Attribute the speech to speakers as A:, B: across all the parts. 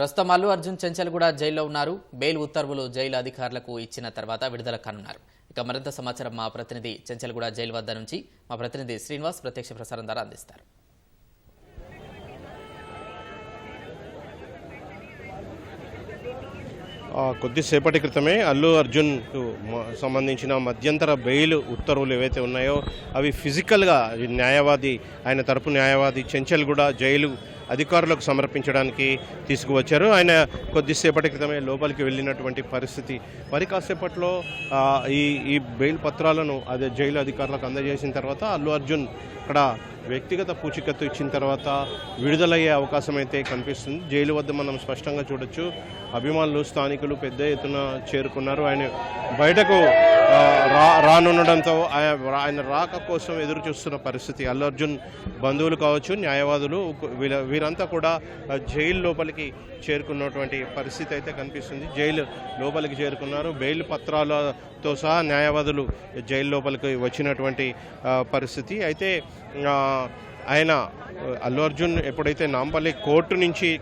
A: ప్రస్తుతం అల్లు అర్జున్ చెంచల్గూడ జైల్లో ఉన్నారు. బెయిల్ ఉత్తర్వులు జైలు అధికారులకు ఇచ్చిన తర్వాత విడుదల కానున్నారు. ఇక మరింత సమాచారం మా ప్రతినిధి చెంచల్గూడ జైలు వద్ద నుంచి మా ప్రతినిధి శ్రీనివాస్ ప్రత్యక్ష ప్రసారం ద్వారా అందిస్తారు.
B: కొద్దిసేపటి క్రితమే అల్లు అర్జున్కు సంబంధించిన మధ్యంతర బెయిల్ ఉత్తర్వులు ఏవైతే ఉన్నాయో అవి ఫిజికల్గా న్యాయవాది ఆయన తరపు న్యాయవాది చెంచల్గూడ జైలు అధికారులకు సమర్పించడానికి తీసుకువచ్చారు. ఆయన కొద్దిసేపటి క్రితమే లోపలికి వెళ్ళినటువంటి పరిస్థితి. మరి కాసేపట్లో ఈ బెయిల్ పత్రాలను అదే జైలు అధికారులకు అందజేసిన తర్వాత అల్లు అర్జున్ ఇక్కడ వ్యక్తిగత పూచికత్తు ఇచ్చిన తర్వాత విడుదలయ్యే అవకాశం అయితే కనిపిస్తుంది. జైలు వద్ద మనం స్పష్టంగా చూడొచ్చు, అభిమానులు స్థానికులు పెద్ద ఎత్తున చేరుకున్నారు. ఆయన బయటకు రానుండడంతో ఆయన రాక కోసం ఎదురు చూస్తున్న పరిస్థితి. అల్లు అర్జున్ బంధువులు కావచ్చు, న్యాయవాదులు వీరంతా కూడా జైలు లోపలికి చేరుకున్నటువంటి పరిస్థితి అయితే కనిపిస్తుంది. జైలు లోపలికి చేరుకున్నారు. బెయిల్ పత్రాలతో సహా న్యాయవాదులు జైలు లోపలికి వచ్చినటువంటి పరిస్థితి. అయితే ఆయన అల్లు అర్జున్ ఎప్పుడైతే నాంపల్లి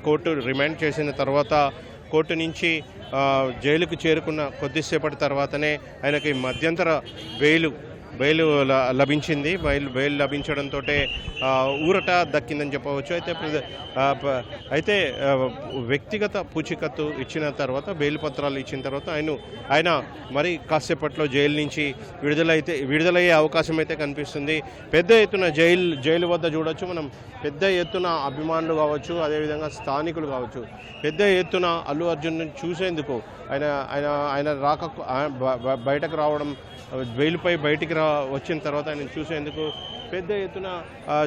B: కోర్టు రిమాండ్ చేసిన తర్వాత కోర్టు నుంచి జైలుకు చేరుకున్న కొద్దిసేపటి తర్వాతనే ఆయనకి మధ్యంతర బెయిల్ లభించింది. బెయిల్ లభించడంతో ఊరట దక్కిందని చెప్పవచ్చు. అయితే వ్యక్తిగత పూచికత్తు ఇచ్చిన తర్వాత బెయిల్ పత్రాలు ఇచ్చిన తర్వాత ఆయన మరి కాసేపట్లో జైలు నుంచి విడుదలయ్యే అవకాశం అయితే కనిపిస్తుంది. పెద్ద ఎత్తున జైలు వద్ద చూడొచ్చు మనం, పెద్ద ఎత్తున అభిమానులు కావచ్చు, అదేవిధంగా స్థానికులు కావచ్చు, పెద్ద ఎత్తున అల్లు అర్జున్ చూసేందుకు ఆయన బయటకు రావడం, బెయిల్పై బయటికి వచ్చిన తర్వాత ఆయన చూసేందుకు పెద్ద ఎత్తున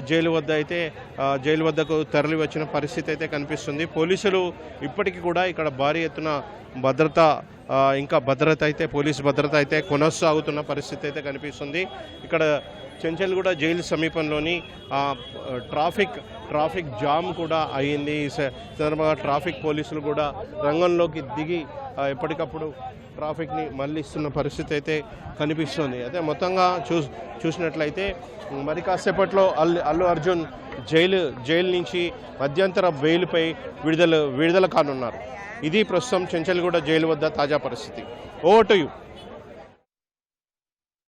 B: జైలు వద్దకు తరలి వచ్చిన పరిస్థితి అయితే కనిపిస్తుంది. పోలీసులు ఇప్పటికీ కూడా ఇక్కడ భారీ ఎత్తున పోలీసు భద్రత అయితే కొనసాగుతున్న పరిస్థితి అయితే కనిపిస్తుంది. ఇక్కడ చెంచల్గూడ జైలు సమీపంలోని ట్రాఫిక్ జామ్ కూడా అయ్యింది. ఈ సందర్భంగా ట్రాఫిక్ పోలీసులు కూడా రంగంలోకి దిగి ఎప్పటికప్పుడు ట్రాఫిక్ని మళ్లిస్తున్న పరిస్థితి అయితే కనిపిస్తుంది. అయితే మొత్తంగా చూసినట్లయితే మరి కాసేపట్లో అల్లు అర్జున్ జైలు నుంచి మధ్యంతర బెయిల్పై విడుదల కానున్నారు. ఇది ప్రస్తుతం చెంచల్గూడ జైలు వద్ద తాజా పరిస్థితి. Over to you.